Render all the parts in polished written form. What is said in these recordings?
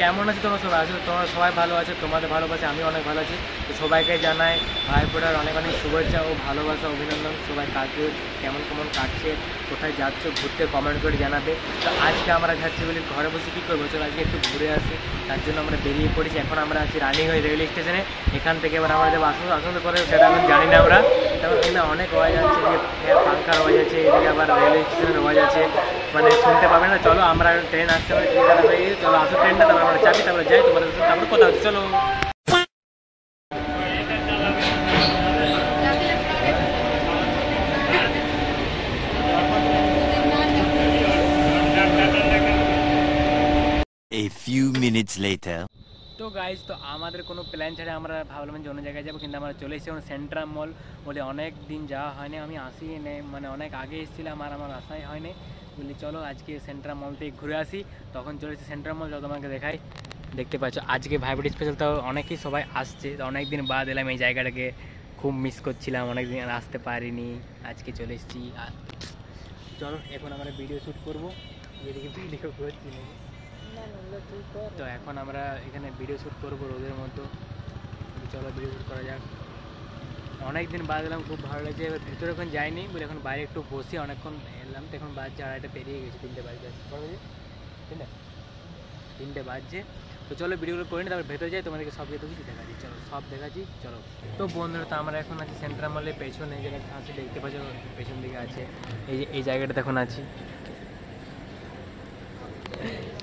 কেমন আছে তোমরা সবাই? আসলে তোমরা সবাই ভালো আছে, তোমাদের ভালোবাসে আমি অনেক ভালো আছি। তো সবাইকে জানাই ভাইফোঁটার অনেক অনেক শুভেচ্ছা ও ভালোবাসা, অভিনন্দন। সবাই কাজে কেমন কেমন কাটছে, কোথায় যাচ্ছ ঘুরতে, কমেন্ট করে জানাবে। তো আজকে আমরা যাচ্ছি বলি ঘরে বসে কী করবো, চলো আজকে একটু ঘুরে আসি। তার জন্য আমরা বেরিয়ে পড়েছি। এখন আমরা আছি রানিগঞ্জ রেল স্টেশনে। এখান থেকে এবার আমরা যাবো আসানসোল করে, সেটা এখন জানি না আমরা। তারপর এখানে অনেক আওয়াজ আছে, যে পাঙ্খার আওয়াজ আছে, এদিকে আবার রেল স্টেশনের আওয়াজ আছে, মানে শুনতে পাবে না। চলো আমরা ট্রেন আসতে পারি, চলো আসো ট্রেনটা, তারপর আমরা চাপি, তারপরে যাই তোমাদের সাথে, তারপরে কথা হচ্ছে। চলো। A few minutes later. তো গাইজ, তো আমাদের কোনো প্ল্যান ছাড়া আমরা ভাবলাম যে অন্য জায়গায় যাবো, কিন্তু আমরা চলে এসেছি সেন্ট্রাল মল বলে। অনেক দিন যাওয়া হয়নি, আমি আসি নেই, মানে অনেক আগে এসেছিলাম আর আমার আসাই হয়নি। বলি চলো আজকে সেন্ট্রাল মল থেকে ঘুরে আসি। তখন চলে এসেছি সেন্ট্রাল মল, যত তোমাকে দেখাই। দেখতে পাচ্ছ আজকে ভাইফোঁটা স্পেশাল, তো অনেকেই সবাই আসছে। তো অনেক দিন বাদ এলাম এই জায়গাটাকে, খুব মিস করছিলাম, অনেক দিন আর আসতে পারিনি, আজকে চলে এসেছি। আর চলো এখন আমরা ভিডিও শ্যুট করবো, এদিকে ভিডিও করছি না। তো এখন আমরা এখানে ভিডিও শ্যুট করবো রোদের মতো। চলো ভিডিও শ্যুট করা যাক। অনেক দিন বাদ এলাম, খুব ভালো লাগছে। এবার ভেতরে এখন যাইনি বলে এখন বাইরে একটু বসি, অনেকক্ষণ এলাম। তো এখন বাজছে আড়াইটা পেরিয়ে গেছে, 3টে বাজছে, 3টে বাজছে। তো চলো ভিডিওগুলো করে নিই, তারপর ভেতরে যাই, তোমাদেরকে সব যেতে কিছু দেখাচ্ছি। চলো সব দেখাচ্ছি, চলো। তো বন্ধুরা, তো আমরা এখন আছি সেন্ট্রাল মলের পেছনে, যেটা আছে দেখতে পাচ্ছ পেছন দিকে আছে, এই জায়গাটাতে এখন আছি।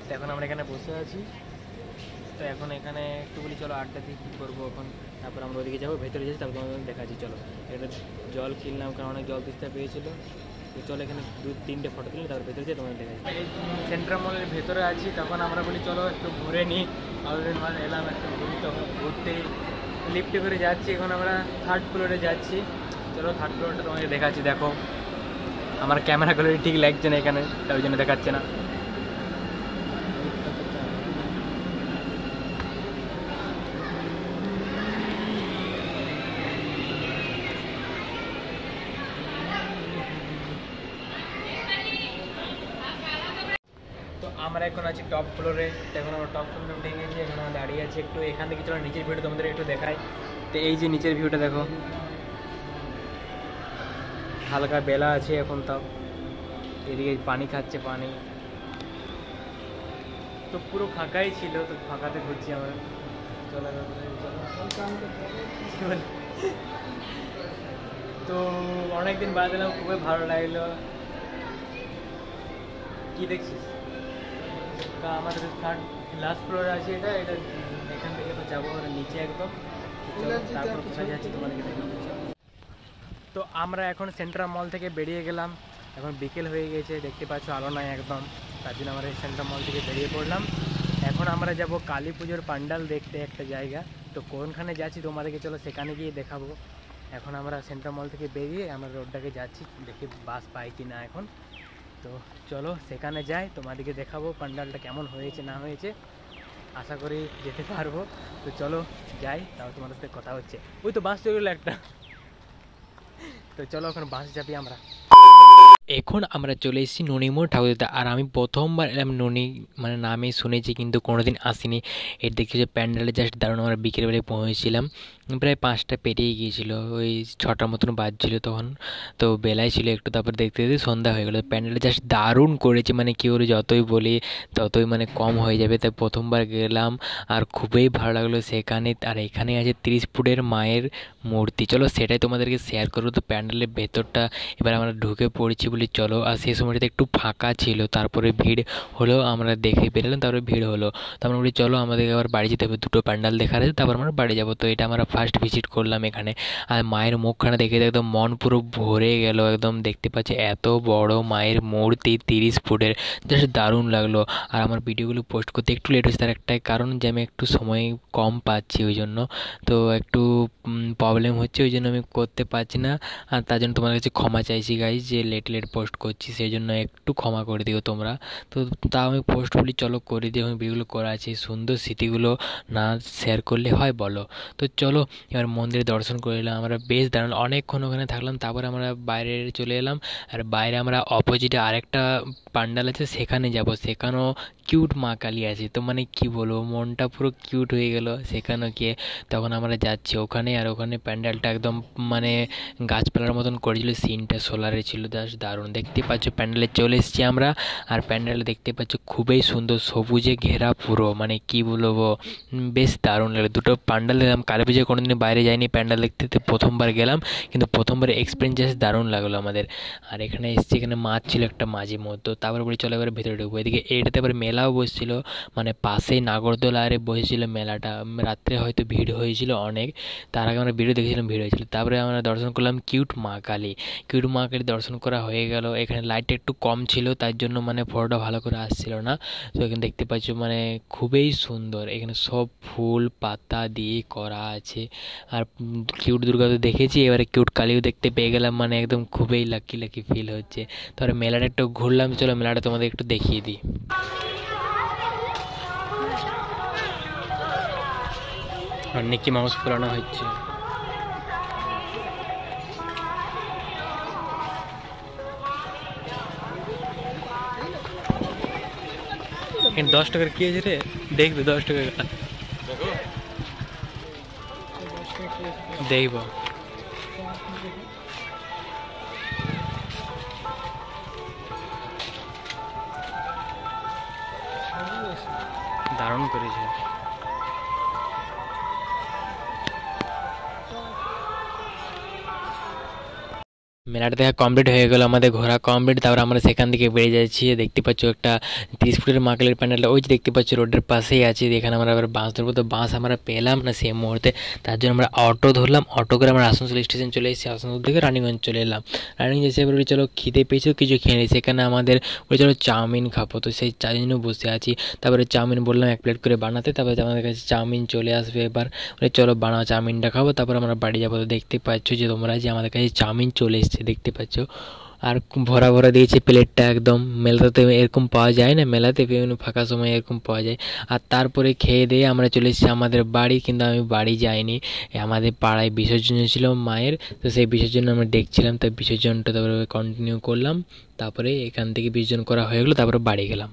তো এখন আমরা এখানে বসে আছি। তো এখন এখানে একটু বলি চলো আড্ডা দিয়ে কী করবো এখন, তারপর আমরা ওদিকে যাবো, ভেতরে যাচ্ছি, তারপর তোমাদের দেখাচ্ছি। চলো এটা জল কিনলাম, কারণ অনেক জল তিস্তা পেয়েছিলো। তো চলো এখানে 2-3টে ফটো তুলি, তারপর ভেতরে যাই, তোমাদের দেখাচ্ছি। এই সেন্ট্রাল মলের ভেতরে আছি, তখন আমরা বলি চলো একটু ঘুরে নিই। অতদিন মানে এলাম একটু ঘুরি, তখন ঘুরতে লিফটে করে যাচ্ছি। এখন আমরা 3rd ফ্লোরে যাচ্ছি। চলো 3rd ফ্লোরটা তোমাকে দেখাচ্ছি। দেখো আমার ক্যামেরা কোয়ালিটি ঠিক লাগছে না এখানে, তাই ওই জন্য দেখাচ্ছে না। তো আমরা এখন আছি টপ ফ্লোরে। এখন আমরা টপ ফ্লোরে উঠে গেছি, এখন আমরা দাঁড়িয়ে আছি একটু। এখান থেকে চলো নিচের ভিউটা তোমাদের একটু দেখাই। তো এই যে নিচের ভিউটা দেখো, হালকা বেলা আছে এখন, তাও এদিকে পানি খাচ্ছে, পানি তো পুরো ফাঁকাই ছিল, তো ফাঁকাতে ঘুরছি আমরা। চলো তো অনেকদিন বাদ এলাম, খুবই ভালো লাগলো। কি দেখছিস? আমাদের 3rd লাস্ট ফ্লোরে আছে এটা, এখান থেকে তো যাবো নিচে একদম। তারপর কোথায় যাচ্ছি তোমাদেরকে দেখাবো। তো আমরা এখন সেন্ট্রাল মল থেকে বেরিয়ে গেলাম। এখন বিকেল হয়ে গেছে, দেখতে পাচ্ছ আলো নাই একদম। তার জন্য আমরা সেন্ট্রাল মল থেকে বেরিয়ে পড়লাম। এখন আমরা যাব কালী পুজোর পান্ডাল দেখতে একটা জায়গা। তো কোনখানে যাচ্ছি তোমাদেরকে চলো সেখানে গিয়ে দেখাবো। এখন আমরা সেন্ট্রাল মল থেকে বেরিয়ে আমরা রোডটাকে যাচ্ছি, দেখি বাস পাই কি না এখন। তো চলো সেখানে যাই, তোমাদেরকে দেখাবো পান্ডালটা কেমন হয়েছে না হয়েছে। আশা করি যেতে পারবো। তো চলো যাই, তাও তোমাদের সাথে কথা হচ্ছে। ওই তো বাস চলে গেলো একটা। তো চলো এখন বাস যাবি আমরা। এখন আমরা চলে এসেছি ননিমোড় ঠাকুরদা। আর আমি প্রথমবার এলাম ননি, মানে নামে শুনেছি কিন্তু কোনোদিন আসিনি। এর দেখছি যে প্যান্ডেলে জাস্ট দারুণ। আমরা বিকেলবেলায় পৌঁছেছিলাম, প্রায় 5টা পেরিয়ে গিয়েছিল, ওই 6টার মতন বাজছিল তখন। তো বেলায় ছিল একটু, তারপর দেখতে দেখতে সন্ধ্যা হয়ে গেলো। প্যান্ডেলটা জাস্ট দারুণ করেছে, মানে কী বলে যতই বলি ততই মানে কম হয়ে যাবে। তাই প্রথমবার গেলাম আর খুবই ভালো লাগলো সেখানে। আর এখানে আছে 30 ফুটের মায়ের মূর্তি, চলো সেটাই তোমাদেরকে শেয়ার করবো। তো প্যান্ডেলের ভেতরটা এবার আমরা ঢুকে পড়েছি বলি চলো। আর সেই সময়টাতে একটু ফাঁকা ছিল, তারপরে ভিড় হলো, আমরা দেখে বেরোলাম, তারপরে ভিড় হলো। তো আমরা বলি চলো আমাদেরকে আবার বাড়ি যেতে হবে, 2টো প্যান্ডেল দেখার আছে, তারপর আমরা বাড়ি যাবো। তো এটা আমরা ফার্স্ট ভিজিট করলাম এখানে। আর মায়ের মুখখানা দেখে একদম মন পুরো ভরে গেল একদম। দেখতে পাচ্ছি এত বড় মায়ের মূর্তি 30 ফুটের, জাস্ট দারুণ লাগলো। আর আমার ভিডিওগুলো পোস্ট করতে একটু লেট হচ্ছে, তার একটাই কারণ যে আমি একটু সময় কম পাচ্ছি ওই জন্য। তো একটু প্রবলেম হচ্ছে, ওই জন্য আমি করতে পারছি না। আর তার জন্য তোমার কাছে ক্ষমা চাইছি গাইজ, যে লেট পোস্ট করছি, সেই জন্য একটু ক্ষমা করে দিও তোমরা। তো তাও আমি পোস্ট বলি চলো করে দিই, এবং ভিডিওগুলো করা আছে। সুন্দর স্মৃতিগুলো না শেয়ার করলে হয় বলো? তো চলো এবার মন্দিরে দর্শন করে এলাম আমরা, বেশ দাঁড়ান অনেকক্ষণ ওখানে থাকলাম। তারপর আমরা বাইরে চলে এলাম। আর বাইরে আমরা অপোজিটে আরেকটা পান্ডাল আছে, সেখানে যাব। সেখানেও কিউট মা কালী আছে। তো মানে কি বলবো, মনটা পুরো কিউট হয়ে গেল সেখানে গিয়ে। তখন আমরা যাচ্ছি ওখানে, আর ওখানে প্যান্ডেলটা একদম মানে গাছপালার মতন করেছিল, সিনটা সোলারের ছিল, জাস্ট দারুণ। দেখতে পাচ্ছ প্যান্ডেলে চলে এসেছি আমরা, আর প্যান্ডেলটা দেখতে পাচ্ছ খুবই সুন্দর, সবুজে ঘেরা পুরো, মানে কি বলবো, বেশ দারুণ লাগে। দুটো প্যান্ডেল দেখলাম, কালী পুজোয় কোনোদিন বাইরে যাইনি প্যান্ডেল দেখতে, প্রথমবার গেলাম, কিন্তু প্রথমবার এক্সপিরিয়েন্স জাস্ট দারুণ লাগলো আমাদের। আর এখানে এসেছি, এখানে মাছ ছিল একটা মাঝি মতো, তারপরে বলি চলো এবার ভেতরে ঢুকবো। এদিকে এইটাতে এবার মেলাও বসছিল, মানে পাশেই নাগরদোলা আরে বসেছিল মেলাটা। রাত্রে হয়তো ভিড় হয়েছিল অনেক, তার আগে আমরা ভিডিও দেখেছিলাম ভিড় হয়েছিল। তারপরে আমরা দর্শন করলাম কিউট মা কালী। কিউট মা কালী দর্শন করা হয়ে গেল। এখানে লাইটটা একটু কম ছিল, তার জন্য মানে ফটোটা ভালো করে আসছিল না। তো এখানে দেখতে পাচ্ছ মানে খুবই সুন্দর, এখানে সব ফুল পাতা দিয়ে করা আছে। আর কিউট দুর্গা তো দেখেছি, এবারে কিউট কালীও দেখতে পেয়ে গেলাম, মানে একদম খুবই লাকি লাকি ফিল হচ্ছে। তারপরে মেলাটা একটু ঘুরলাম, চলো মেলাটা তোমাদের একটু দেখিয়ে দিই। আর মিকি মাউস পুরানো হচ্ছে। এখানে 10 টাকার কি আছে রে, দেখবে 10 টাকা দেখব। দারুণ করেছে। মেলাটা দেখা কমপ্লিট হয়ে গেল, আমাদের ঘোরা কমপ্লিট। তারপর আমরা সেখান থেকে বেরিয়ে যাচ্ছি। দেখতে পাচ্ছ একটা 30 ফুটের মা কালীর প্যান্ডেলটা ওই যে দেখতে পাচ্ছ রোডের পাশেই আছে। এখানে আমরা আবার বাস ধরবো, তো বাস আমরা পেলাম না সেই মুহূর্তে, তার জন্য আমরা অটো ধরলাম। অটো করে আমরা আসানসোল স্টেশন চলে এসেছি, আসানসোল থেকে রানিগঞ্জ চলে এলাম। রানিগঞ্জ এসে এবার চলো খিদে পেয়েছি, কিছু খেয়ে নিই। সেখানে আমাদের বলে চলো চাউমিন খাবো, তো সেই জন্য বসে আছি। তারপরে চাউমিন বললাম 1 প্লেট করে বানাতে, তারপরে আমাদের কাছে চাউমিন চলে আসবে। এবার বলে চলো বানাও, চাউমিনটা খাবো, তারপর আমরা বাড়ি যাবো। তো দেখতে পাচ্ছ যে তোমরা যে আমাদের কাছে চাউমিন চলে এসছে, দেখতে পাচ্ছ। আর ভরা ভরা দিয়েছে প্লেটটা একদম। মেলাতে এরকম পাওয়া যায় না, মেলাতে বিভিন্ন ফাঁকা সময় এরকম পাওয়া যায়। আর তারপরে খেয়ে দিয়ে আমরা চলে এসেছি আমাদের বাড়ি, কিন্তু আমি বাড়ি যাইনি, আমাদের পাড়ায় বিসর্জন ছিল মায়ের, তো সেই বিসর্জন আমরা দেখছিলাম। তাই বিসর্জনটা তারপরে কন্টিনিউ করলাম। তারপরে এখান থেকে বিসর্জন করা হয়ে গেলো, তারপরে বাড়ি গেলাম।